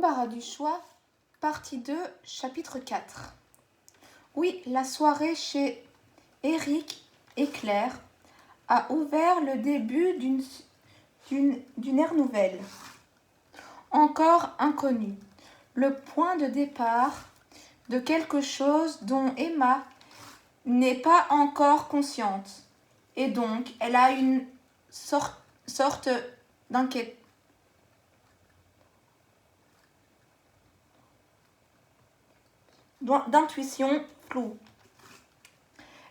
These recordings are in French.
L'embarras du choix, partie 2, chapitre 4. Oui, la soirée chez Eric et Claire a ouvert le début d'une ère nouvelle, encore inconnue, le point de départ de quelque chose dont Emma n'est pas encore consciente, et donc elle a une sorte d'intuition floue.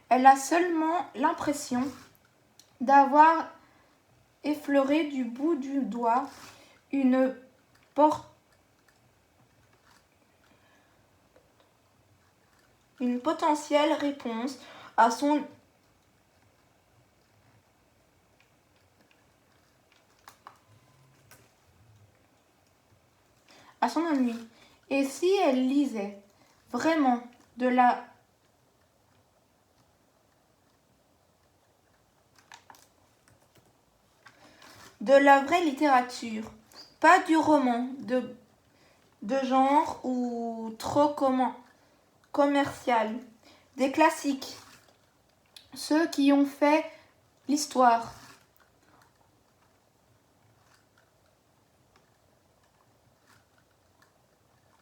Elle a seulement l'impression d'avoir effleuré du bout du doigt une potentielle réponse à son ennui. Et si elle lisait vraiment de la vraie littérature, pas du roman de genre ou trop commercial, des classiques, ceux qui ont fait l'histoire,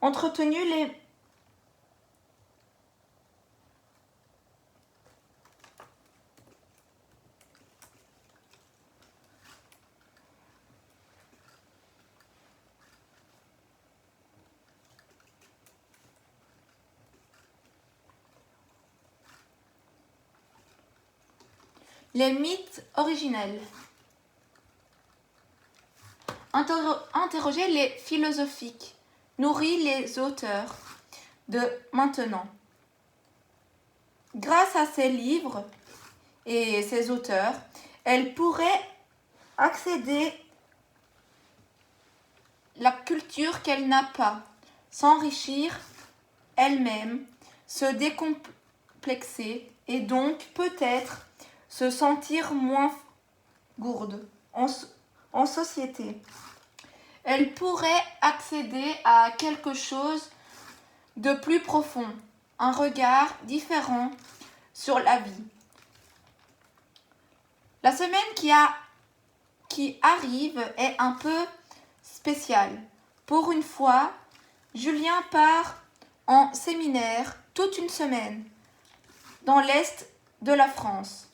entretenu les mythes originels, interroger les philosophiques, nourrir les auteurs de maintenant. Grâce à ces livres et ces auteurs, elle pourrait accéder à la culture qu'elle n'a pas, s'enrichir elle-même, se décomplexer et donc peut-être se sentir moins gourde en société. Elle pourrait accéder à quelque chose de plus profond, un regard différent sur la vie. La semaine qui arrive est un peu spéciale. Pour une fois, Julien part en séminaire toute une semaine dans l'est de la France.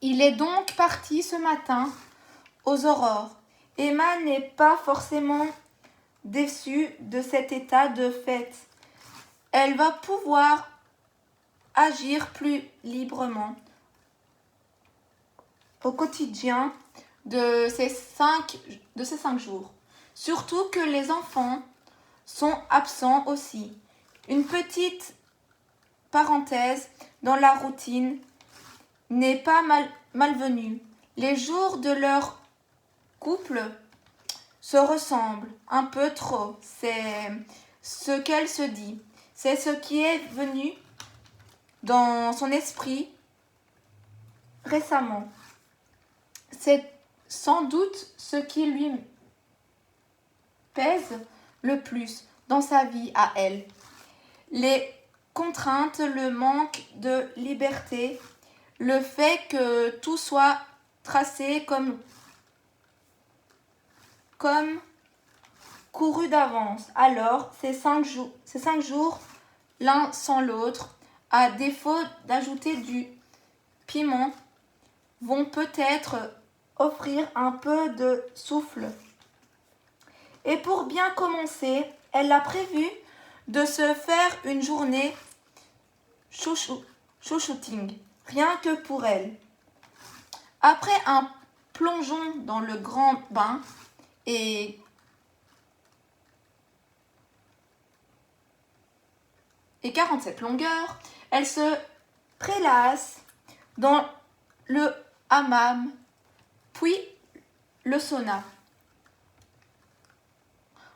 Il est donc parti ce matin aux aurores. Emma n'est pas forcément déçue de cet état de fait. Elle va pouvoir agir plus librement au quotidien de ces 5 jours. Surtout que les enfants sont absents aussi. Une petite parenthèse dans la routine n'est pas malvenue. Les jours de leur couple se ressemblent un peu trop. C'est ce qu'elle se dit. C'est ce qui est venu dans son esprit récemment. C'est sans doute ce qui lui pèse le plus dans sa vie à elle. Les contraintes, le manque de liberté, le fait que tout soit tracé comme couru d'avance. Alors, ces 5 jours, l'un sans l'autre, à défaut d'ajouter du piment, vont peut-être offrir un peu de souffle. Et pour bien commencer, elle a prévu de se faire une journée chouchouting, rien que pour elle. Après un plongeon dans le grand bain et 47 longueurs, elle se prélasse dans le hammam, puis le sauna.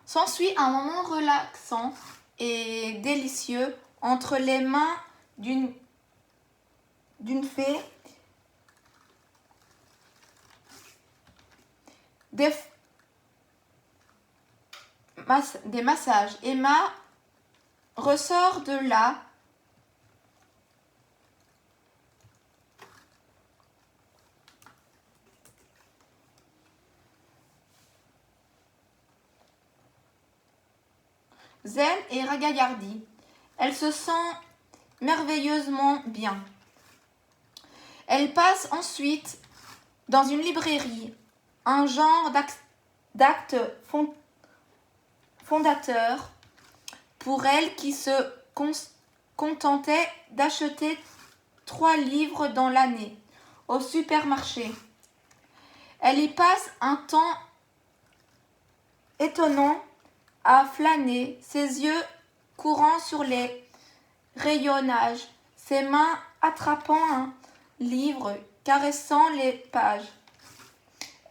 S'ensuit un moment relaxant et délicieux entre les mains d'une fée des massages. Emma ressort de là zen et ragaillardie. Elle se sent merveilleusement bien. Elle passe ensuite dans une librairie, un genre d'acte fondateur pour elle qui se contentait d'acheter 3 livres dans l'année au supermarché. Elle y passe un temps étonnant à flâner, ses yeux courant sur les rayonnages, ses mains attrapant un livre, caressant les pages.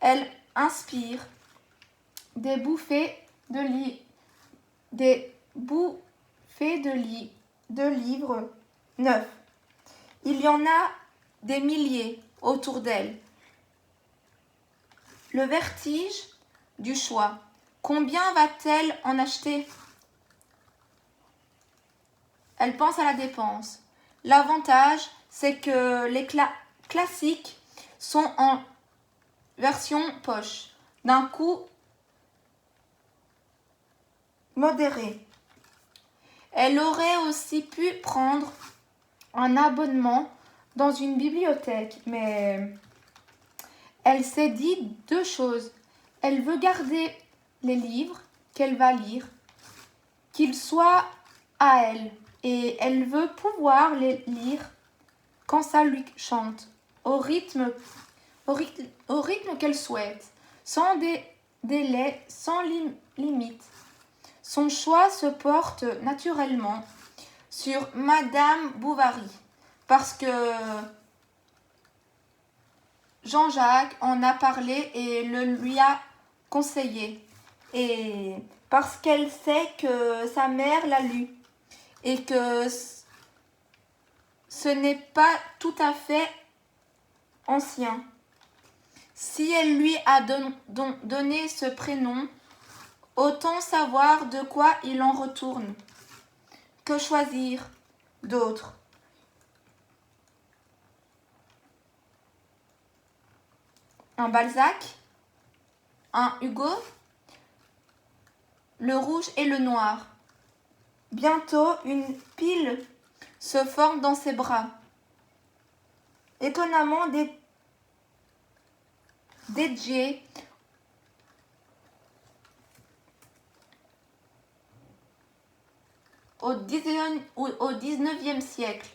Elle inspire des bouffées de livres neufs. Il y en a des milliers autour d'elle. Le vertige du choix. Combien va-t-elle en acheter? Elle pense à la dépense. L'avantage, c'est que les classiques sont en version poche, d'un coût modéré. Elle aurait aussi pu prendre un abonnement dans une bibliothèque, mais elle s'est dit 2 choses. Elle veut garder les livres qu'elle va lire, qu'ils soient à elle, et elle veut pouvoir les lire quand ça lui chante, au rythme qu'elle souhaite, sans délai, sans limite. Son choix se porte naturellement sur Madame Bovary, parce que Jean-Jacques en a parlé et le lui a conseillé, et parce qu'elle sait que sa mère l'a lu, et que ce n'est pas tout à fait ancien. Si elle lui a donné ce prénom, autant savoir de quoi il en retourne. Que choisir d'autre? Un Balzac? Un Hugo? Le rouge et le noir. Bientôt, une pile se forme dans ses bras. Étonnamment dédié au 19e siècle.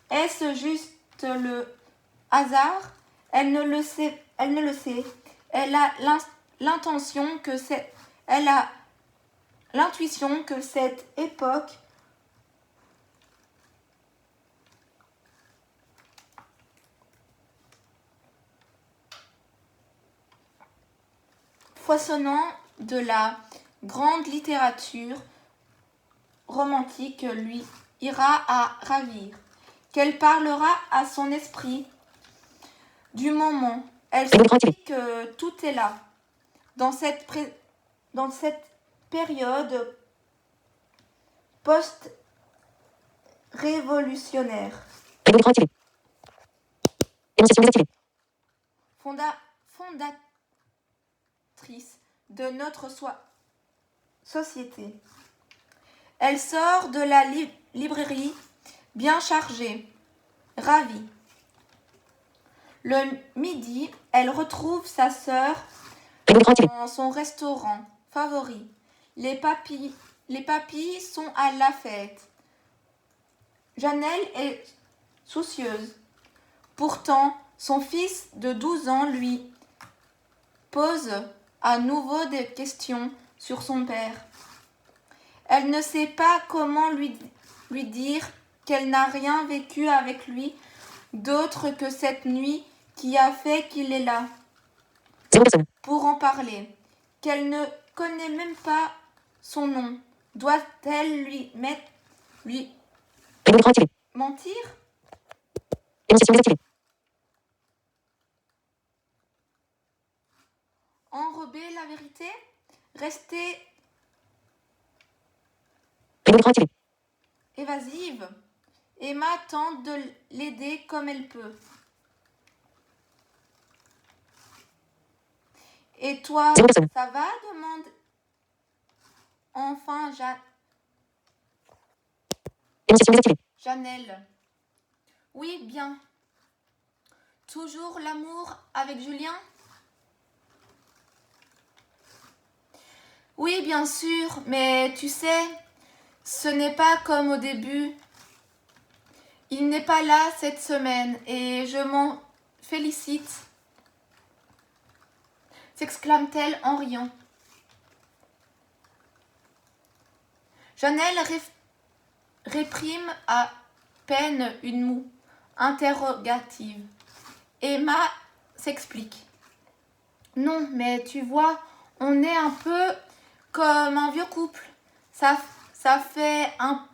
Est-ce juste le hasard? Elle ne le sait. Elle a l'intuition que cette époque foisonnant de la grande littérature romantique lui ira à ravir, qu'elle parlera à son esprit du moment. Elle se dit que tout est là, dans cette période post-révolutionnaire. Fondatrice de notre société. Elle sort de la librairie bien chargée, ravie. Le midi, elle retrouve sa sœur dans son restaurant favori. Les papilles sont à la fête. Janelle est soucieuse. Pourtant, son fils de 12 ans lui pose à nouveau des questions sur son père. Elle ne sait pas comment lui dire qu'elle n'a rien vécu avec lui d'autre que cette nuit qui a fait qu'il est là pour en parler, qu'elle ne connaît même pas son nom. Doit-elle lui mentir? Enrober la vérité? Rester Évasive. Emma tente de l'aider comme elle peut. Et toi, ça va? Demande enfin Janelle. Oui, bien. Toujours l'amour avec Julien? Oui, bien sûr, mais tu sais, ce n'est pas comme au début. Il n'est pas là cette semaine et je m'en félicite, s'exclame-t-elle en riant. Janelle réprime à peine une moue interrogative. Emma s'explique. Non, mais tu vois, on est un peu comme un vieux couple. Ça fait un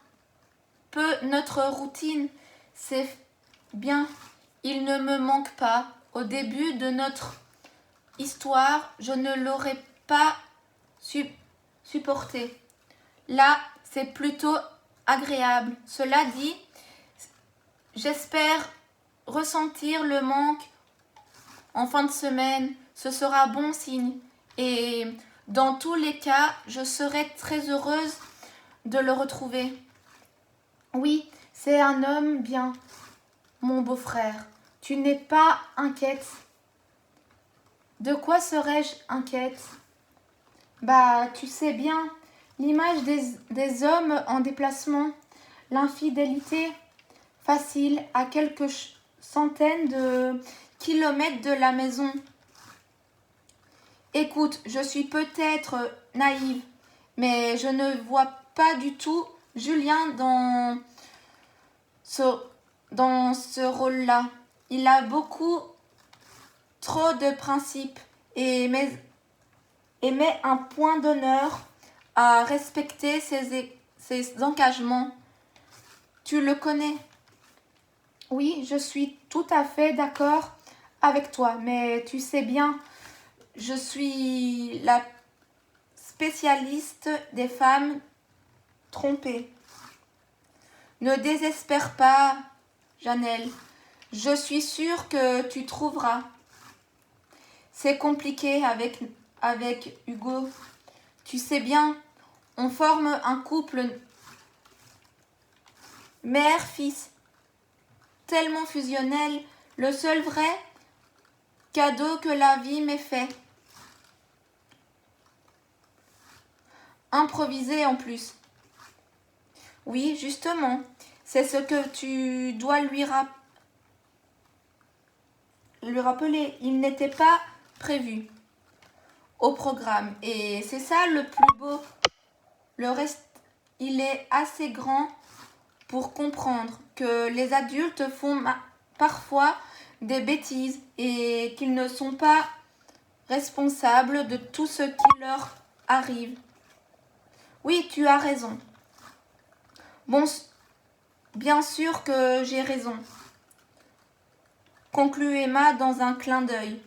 peu notre routine. C'est bien. Il ne me manque pas. Au début de notre histoire, je ne l'aurais pas supporté. Là, c'est plutôt agréable. Cela dit, j'espère ressentir le manque en fin de semaine. Ce sera bon signe. Et dans tous les cas, je serai très heureuse de le retrouver. Oui, c'est un homme bien, mon beau-frère. Tu n'es pas inquiète? De quoi serais-je inquiète? Bah, tu sais bien, l'image des hommes en déplacement, l'infidélité facile à quelques centaines de kilomètres de la maison. Écoute, je suis peut-être naïve, mais je ne vois pas du tout Julien dans ce rôle-là. Il a beaucoup trop de principes et met un point d'honneur à respecter ses engagements. Tu le connais? Oui, je suis tout à fait d'accord avec toi, mais tu sais bien, je suis la spécialiste des femmes trompées. Ne désespère pas, Janelle. Je suis sûre que tu trouveras. C'est compliqué avec Hugo. Tu sais bien, on forme un couple mère-fils tellement fusionnel, le seul vrai cadeau que la vie m'ait fait. Improvisé en plus. Oui, justement, c'est ce que tu dois lui rappeler. Il n'était pas prévu au programme. Et c'est ça le plus beau. Le reste, il est assez grand pour comprendre que les adultes font parfois des bêtises et qu'ils ne sont pas responsables de tout ce qui leur arrive. Oui, tu as raison. Bon, bien sûr que j'ai raison, conclut Emma dans un clin d'œil.